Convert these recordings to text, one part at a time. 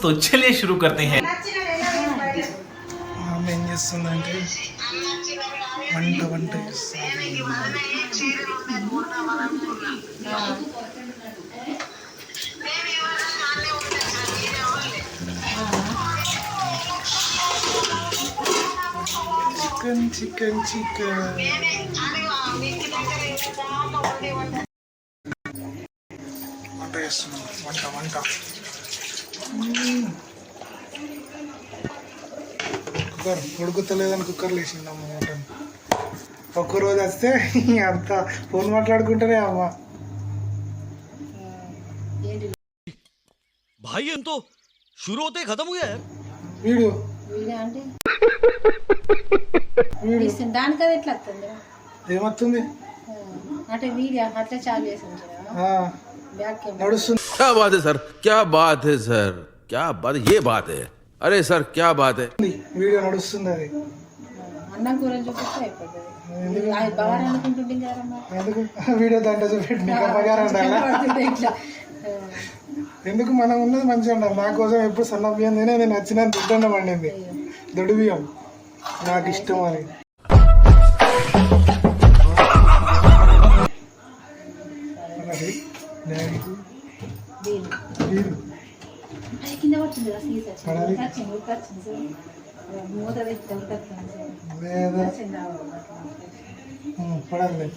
तो चलिए शुरू करते हैं। ఆమె ఏం చేస్తుందంటే వంట చేస్తుంది. చికెన్ వంట చేస్తున్నాం. వంట కుక్కర్ ఉడుకుతలేదని కుక్కర్లు వేసిందమ్మ మటన్. ఒక్కరోజు వస్తే అంత ఫోన్ మాట్లాడుకుంటేనే అమ్మ. भाई हम तो शुरू होते ही खत्म हो गया यार। వీడు దానికి అది ఎట్లా వస్తుంది ఏమవుతుంది అంటే వీడియో అట్లా చాలు చేసి నడుస్తుంది. क्या बात है सर, क्या बात है सर, क्या बात, ये बात है, अरे सर क्या बात है। వీడియో నడుస్తుంది. అది అన్నం కూర చూపిస్తే అయిపోతుంది. అది బగారా అనుకుంటుంటే ఎందుకు వీడియో దాంట్లో చూపెట్టి నీకు బగారా ఉండాలా? ఎందుకు మనం ఉన్నది మంచిగా ఉండాలి. నా కోసం ఎప్పుడు సన్న బియ్యం తినే నేను నచ్చిన తింటున్నా పండింది దొడ్డు బియ్యం నాకు ఇష్టం అని. కింద పడుతుంది మూత పడాలి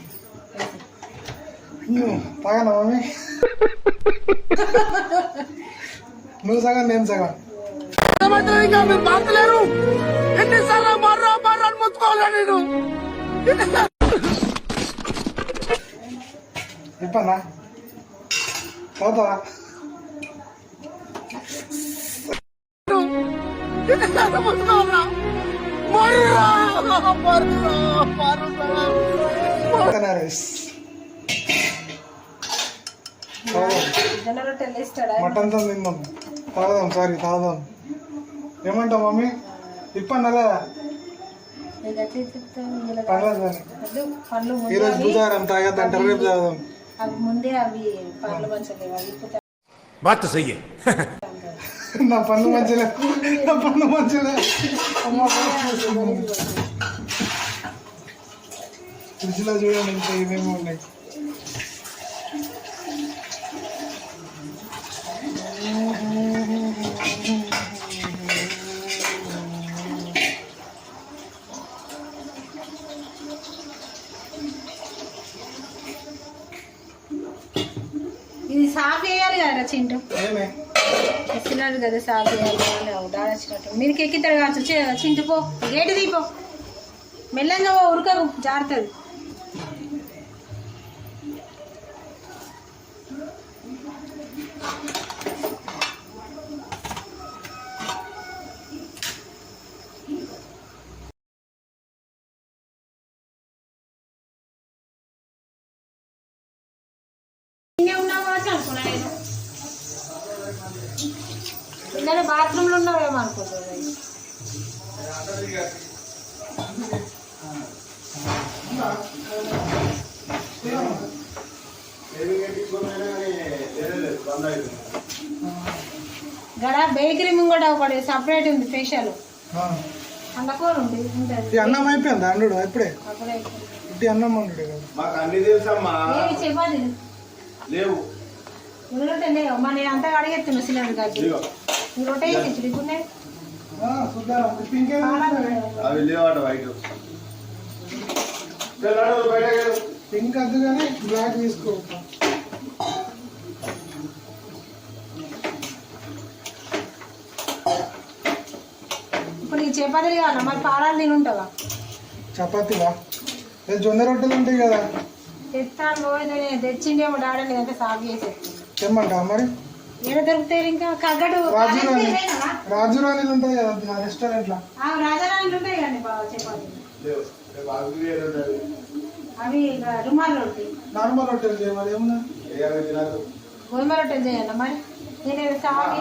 తాగనా మమ్మీ? నువ్వు సగం నేను సగం. ఇప్పనా తాగుతావా? మటన్తో తిందాం. తాగుదాం. తాగుదాం. ఏమంటావు మమ్మీ? ఇప్పన్నా లేదా? ఈరోజు బుధవారం తాగద్దంటారు, రేపు తాగుదాం. बात तो सही है। నా పన్ను మంచిలే. ఫ్రిడ్జ్లో చూడండి ఇంకా ఏమేమి ఉన్నాయి. ఇది సాఫ్ చేయాలి కదా చింటూ. ఇస్తున్నాడు కదా సాఫ్ చేయాలి. దాడొచ్చినట్టు మీదకి ఎక్కితాడు కావచ్చు. చింటూ పో, గేటు తీపో, మెల్లంగా ఉరకకు, జారుతుంది. పిల్లలు బాత్రూంలో ఉన్నావేమో అనుకుంటున్నాను. గడ బేకరీ ముంగట ఒకటి సపరేట్ ఉంది ఫేషియల్. అందుకో ఉంది. అన్నం అయిపోయిందా? అండు ఇప్పుడే అన్నం వండు చెప్పాలి లేవు. రొట్టె లేవు. మా నేను అంతా అడిగెత్తున్నా సిలిండర్ కాకి. ఈ రొట్టె తెచ్చుడు ఇప్పుడు పింక్ వద్దు కానీ బ్లాక్ తీసుకో. ఇప్పుడు ఈ చపాతీలు కావాలా? మరి పాలాలు తిని ఉంటావా? చపాతీలా? జొన్న రొట్టెలు ఉంటాయి కదా. తెస్తాను. తెచ్చిండేమో డాడీ లేదంటే సాగు చేసేస్తాను. తెమ్మంటా మరి? ఏడ దొరుకుతాయి ఇంకా? కగ్గడు రాజురాణి ఉంటుంది కదా రెస్టారెంట్ లో. రాజారాణి ఉంటాయి కానీ చపాతీలు అవి రుమాల్ రొట్టె. నార్మల్ రొట్టెలు చేయాలి. ఏమన్నా గోధుమ రొట్టెలు చేయాలి. మరి నేను సాగు